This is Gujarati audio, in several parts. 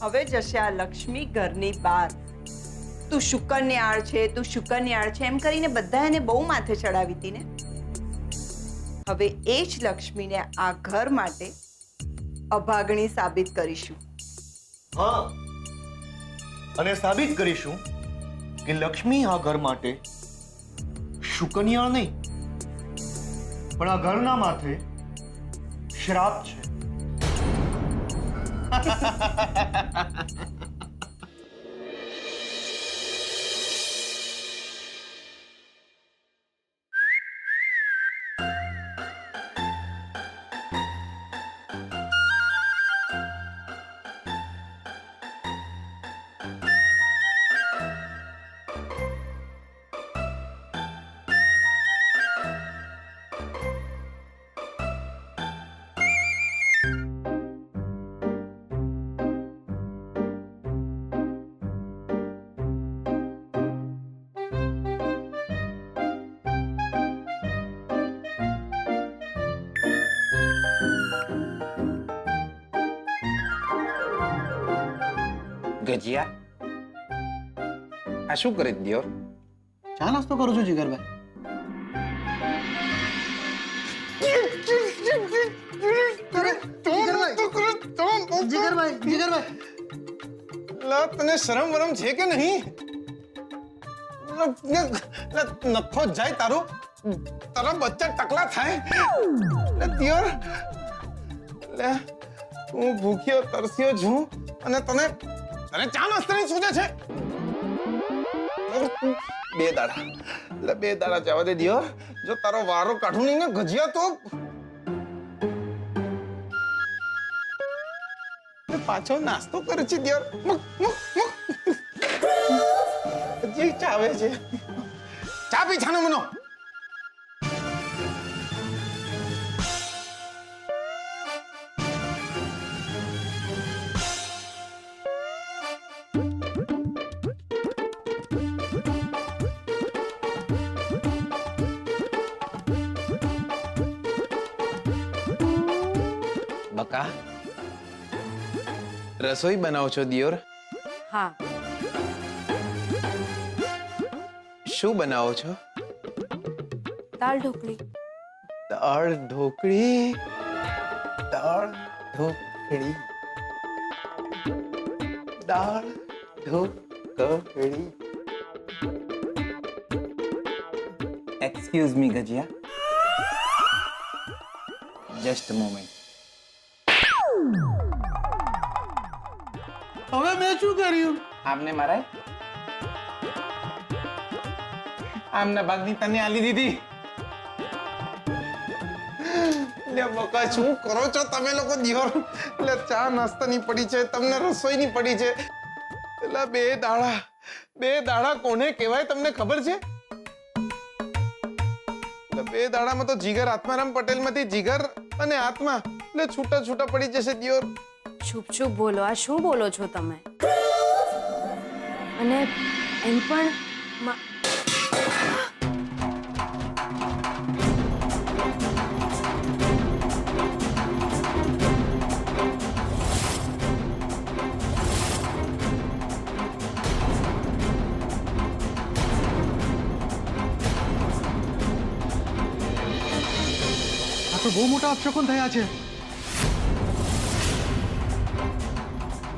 હવે જશે આ લક્ષ્મી ઘરની બહાર. તું શુકન્યાળ છે, તું શુકન્યાળ છે એમ કરીને બધા એને બહુ માથે ચડાવી હતી ને. હવે એ જ લક્ષ્મીને આ ઘર માટે અભાગણી સાબિત કરીશું. હા, અને સાબિત કરીશું કે લક્ષ્મી આ ઘર માટે શુકન્યાળ નહીં, પણ આ ઘરના માથે શ્રાપ છે. ગજિયા, આ શું કરે દિયોર? ચા નાસ્તો કરું છું જીગરભાઈ. તને શરમ વરમ છે કે નહીં? નખો જાય તારો તારા બચ્ચા ટકલા થાય. દિયોર લે હું ભૂખ્યો તરસ્યો છું અને તને તને ચા નાસ્તાની સૂઝે છે. બે દાડા જવા દે દિયોર. જો તારો વારો કાઢું નહીં ને ગજિયા તો પાછો નાસ્તો કરે છે દિયોર. હજી ચાવે છે. ચા પી છાનો મનો. બકા રસોઈ બનાવો છો દિયોર? હા. શું બનાવો છો? દાળ ઢોકળી. દાળ ઢોકળી. દાળ ઢોકળી. દાળ ઢોકળી. Excuse me, Gajia. Just a moment. હવે મેં શું કર્યું? આપને મારા આમના ભાગની તને આલી દીધી. લે બકા શું કરો છો તમે લોકો દિયોર? લે ચા નાસ્તાની પડી છે, તમને રસોઈની પડી છે. એટલે બે દાડા કોને કહેવાય તમને ખબર છે? એટલે બે દાડામાં તો જીગર આત્મારામ પટેલમાંથી જીગર અને આત્મા એટલે છૂટા પડી જશે દિયોર. ચૂપ ચૂપ બોલો. આ શું બોલો છો તમે? અને એમ પણ આ તો બહુ મોટા અપશકુન થયા છે.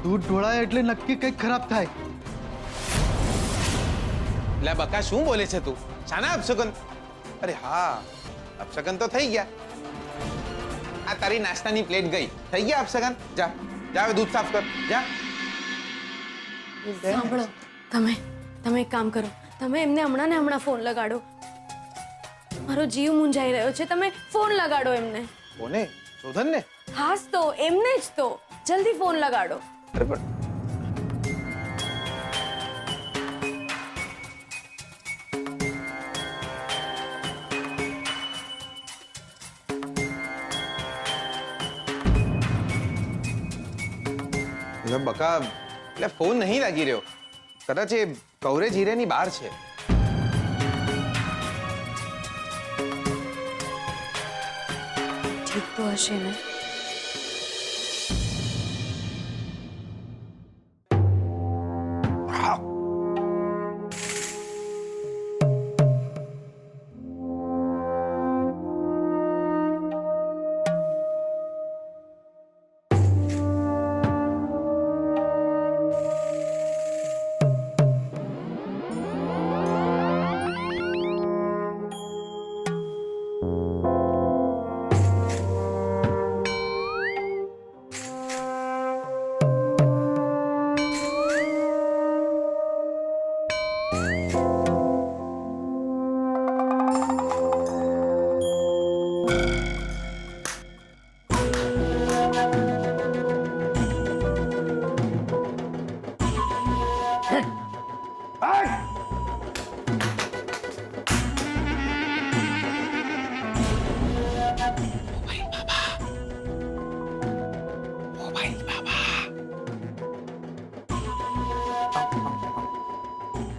દૂધ ઢોળાય એટલે નક્કી કંઈક ખરાબ થાય. લે બકા શું બોલે છે તું? શાના અપશગન? અરે હા, અપશગન તો થઈ ગયા. આ તારી નાસ્તાની પ્લેટ ગઈ. થઈ ગયા અપશગન. જા હવે દૂધ સાફ કર. જા. સાંભળો, તમે એક કામ કરો. તમે એમને હમણાં ને હમણાં ફોન લગાડો. મારો જીવ મૂંઝાઈ રહ્યો છે. તમે ફોન લગાડો એમને. કોને? શોધન ને? હાસ તો એમને જ તો. જલ્દી ફોન લગાડો. અરે પણ બકા એટલે ફોન નહીં લાગી રહ્યો. કદાચ એ કવરેજ હીરેની બહાર છે. ઠીક તો હશે ને?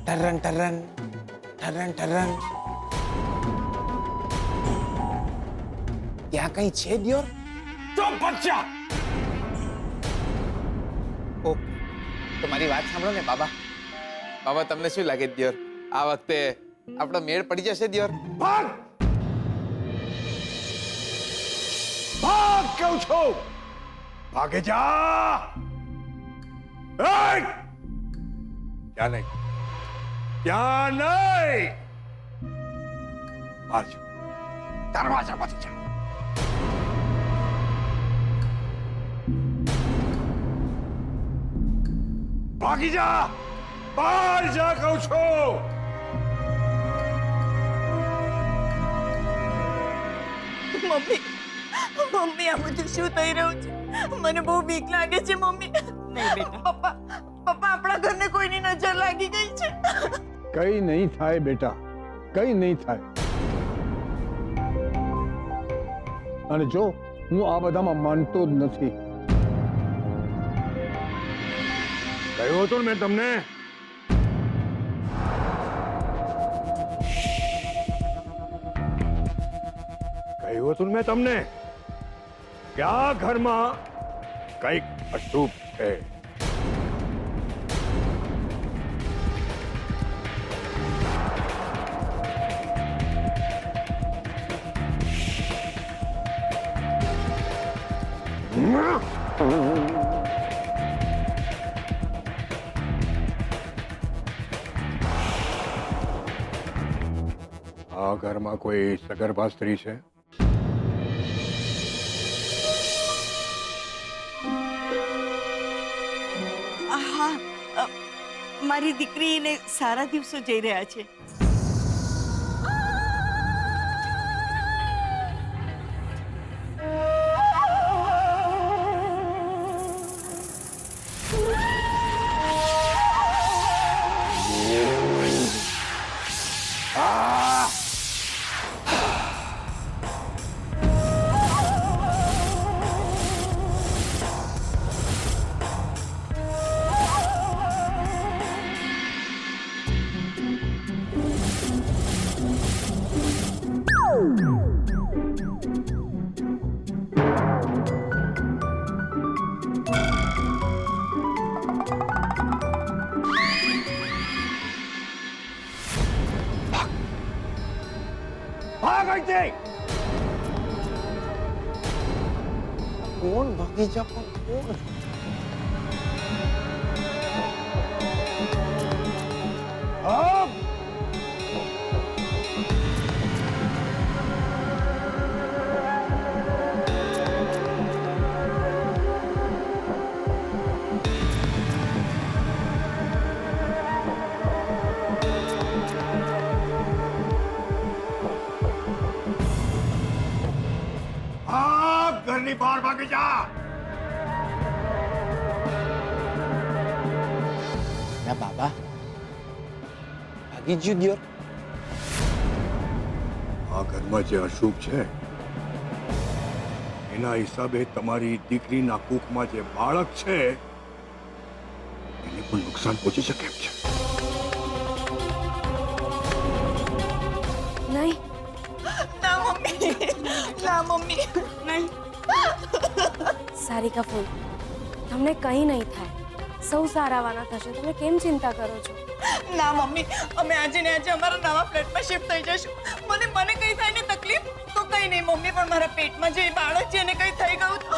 ટરન ટરન ટરન ટરન. ત્યાં કઈ છે દિયોર? ચૂપ બચ્ચા. ઓકે, તો મારી વાત સાંભળો ને બાબા. બાબા તમને શું લાગે દિયોર, આ વખતે આપણો મેળ પડી જશે દિયોર. ભાગ ભાગ કહું છું, ભાગે જા. એય! ત્યાં નહીં, ત્યાં નહીં. બહાર જા, દરવાજામાંથી જા. ભાગી જા, બહાર જા કહું છું. મમ્મી મમ્મી આ બધું શું થઈ રહ્યું છે? મને બહુ બીક લાગે છે મમ્મી. નહીં બેટા. પપ્પા પપ્પા આપણા ઘરને કોઈની નજર લાગી ગઈ છે. કઈ નહીં થાય બેટા, કઈ નહીં થાય. અને જો હું આ બધામાં માનતો જ નથી. કહ્યું હતું ને મેં તમને, કહ્યું હતું ને મેં તમને કે આ ઘરમાં કંઈક અશુભ છે. આ ઘરમાં કોઈ સગર્ભા સ્ત્રી છે? હા મારી દીકરીને સારા દિવસો જઈ રહ્યા છે. ભાગ અહીંથી. કોણ ભાગી જા પણ કોણ? ભાગ. ભાગ, ઘરની બહાર ભાગી જા. ના બાબા, ભાગી ગયું દિયોર. આ ઘરમાં જે અશુભ છે એના હિસાબે તમારી દીકરીના કુખમાં જે બાળક છે એને પણ નુકસાન પહોંચી શકે એમ છે. નહીં ના મમ્મી ના મમ્મી નહીં. સારિકા ફૂલ, તમને કંઈ નહીં થાય. સૌ સારાવાના થશે. તમે કેમ ચિંતા કરો છો? ના મમ્મી, અમે આજે ને આજે અમારા નવા ફ્લેટમાં શિફ્ટ થઈ જશું. મને કંઈ થાય ને તકલીફ તો કંઈ નહીં મમ્મી, પણ મારા પેટમાં જે બાળક છે એને કંઈ થઈ ગયું તો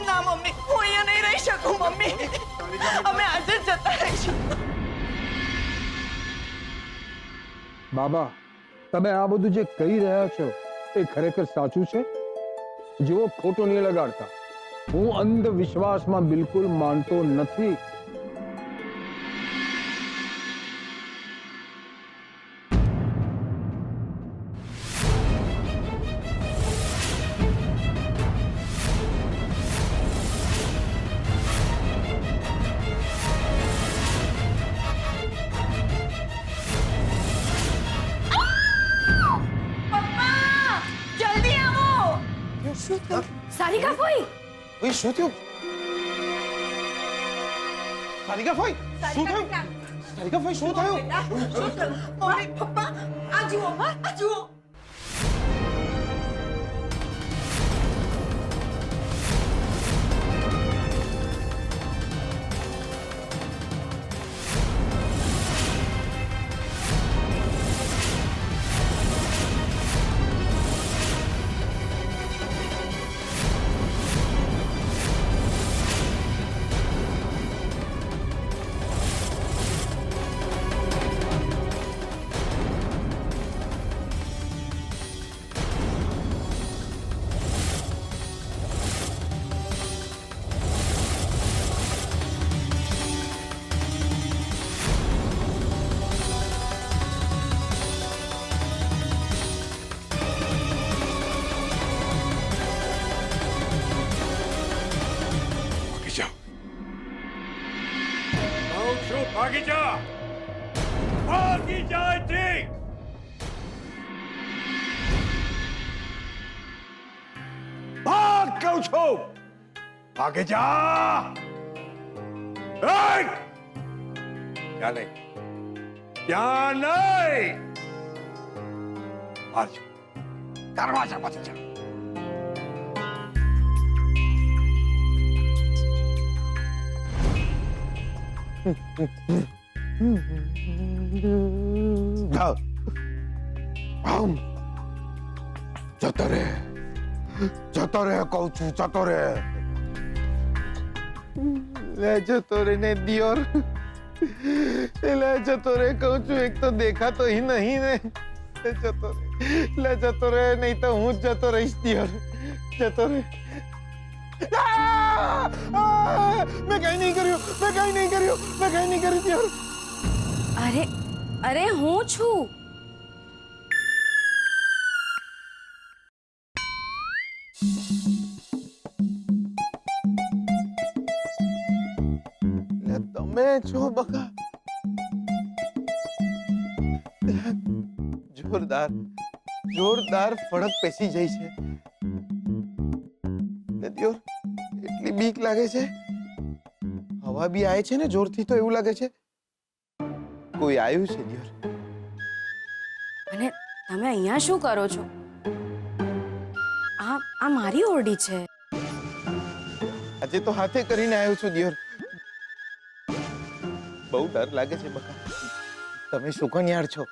ના મમ્મી, હું અહીંયા નહીં રહી શકું મમ્મી. અમે આજે જ જતા રહીશું. બાબા, તમે આ બધું જે કહી રહ્યા છો એ ખરેખર સાચું છે? જેવો ખોટો નહીં લગાડતા. હું અંધવિશ્વાસમાં બિલકુલ માનતો નથી. પપ્પા જલ્દી આવો. શું થયું? સારિકા ફોઈ, ઓય, શું થયું? સારિકા ફોઈ, શું થયું? સારિકા ફોઈ, શું થયું? શું થયું? મમ્મી પપ્પા આ જુઓ, આ જુઓ. કહું છું ભાગે જા એ! ત્યાં નહીં ત્યાં નહીં બહાર જાઓ. દરવાજા પાસે જાઓ. જાઓ. આમ. જતો રે કહું છું, જતો રે. લે જતો રે ને દિયોર, લે જતો રે કહું છું. એક તો દેખાતો ही नहीं ને. લે જતો રે નહીં તો હું જ જતો રહીશ દિયોર. જતો રે. મેં કઈ નહીં કર્યું દિયોર. અરે અરે હું છું. લે તમે છો બકા. જોરદાર ફડક પેસી જાય છે. લે દિયોર, એટલી બીક લાગે છે. હવા બી આવે છે ને જોરથી, તો એવું લાગે છે કોઈ આવ્યું છે દિયોર. અને તમે અહીંયા શું કરો છો? આ મારી ઓરડી છે. આજે તો હાથે કરીને આવ્યો છું દિયોર. બહુ ડર લાગે છે બકા. તમે સુકન્યાળ છો,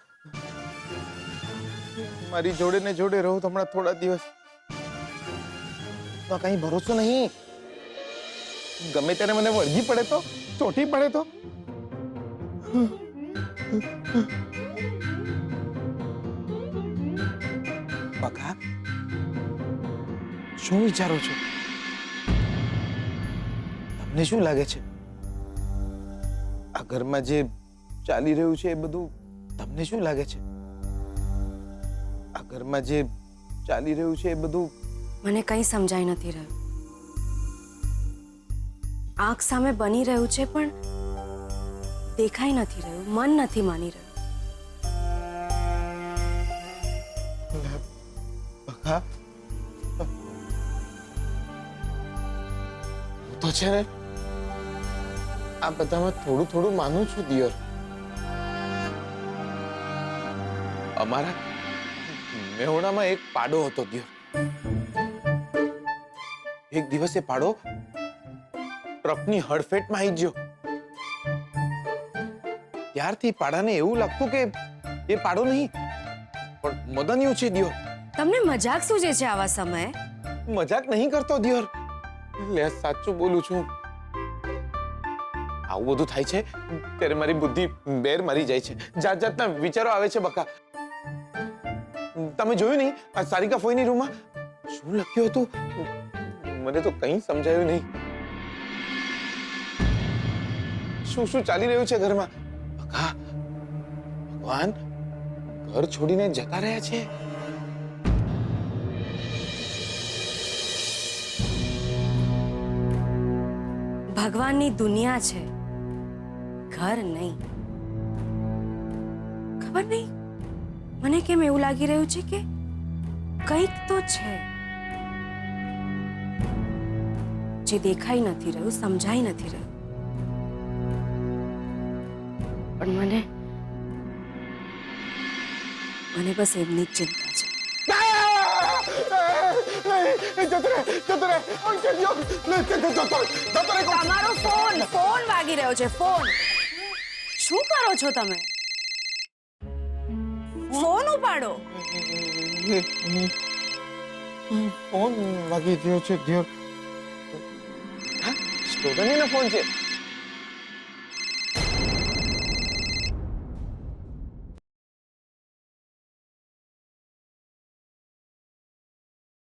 મારી જોડે ને જોડે રહો તો હમણાં થોડા દિવસ. તો કઈ ભરોસો નહીં. ગમે ત્યારે મને વળગી પડે તો, ચોટી પડે તો. બકા, શું વિચારો છો? તમને શું લાગે છે આ ઘરમાં જે ચાલી રહ્યું છે એ બધું? તમને શું લાગે છે આ ઘરમાં જે ચાલી રહ્યું છે એ બધું? મને કંઈ સમજાઈ નથી રહ્યું. આંખ સામે બની રહ્યું છે પણ દેખાઈ નથી રહ્યું. મન નથી માની રહ્યું. બકા, હું તો છે ને આ બધામાં થોડું થોડું માનું છું દિયોર. અમારા મેહોણામાં એક પાડો હતો દિયોર. એક દિવસ એ પાડો ટ્રકની હડફેટમાં આવી ગયો. ત્યારથી પાડાને એવું લાગતું કે એ પાડો નહીં પણ મદનિયો છે દિયોર. તમને મજાક સૂજે છે આવા સમયે? મજાક નહીં કરતો દિયોર. લે સાચું બોલું છું. આવું બધું થાય છે ત્યારે મારી બુદ્ધિ બેર મારી જાય છે. જાત જાતના વિચારો આવે છે બકા. તમે જોયું નહીં આ સારિકા ફોઈની રૂમમાં શું લખ્યું હતું? મને તો કંઈ સમજાયું નહીં. શું શું ચાલી રહ્યું છે ઘરમાં? બકા, ભગવાન ઘર છોડીને જતા રહ્યા છે. ભગવાનની દુનિયા છે, ઘર નહીં. ખબર નહીં મને કેમ એવું લાગી રહ્યું છે કે કંઈક તો છે જે દેખાઈ નથી રહ્યું, સમજાઈ નથી રહ્યું. પણ મને બસ એમની જ ચિંતા છે. તમારો ફોન વાગી રહ્યો છે. ફોન શું કરો છો તમે? ફોન ઉપાડો. ફોન વાગી રહ્યો છે દિયોર. હા, સ્ટુડન્ટનો ફોન છે.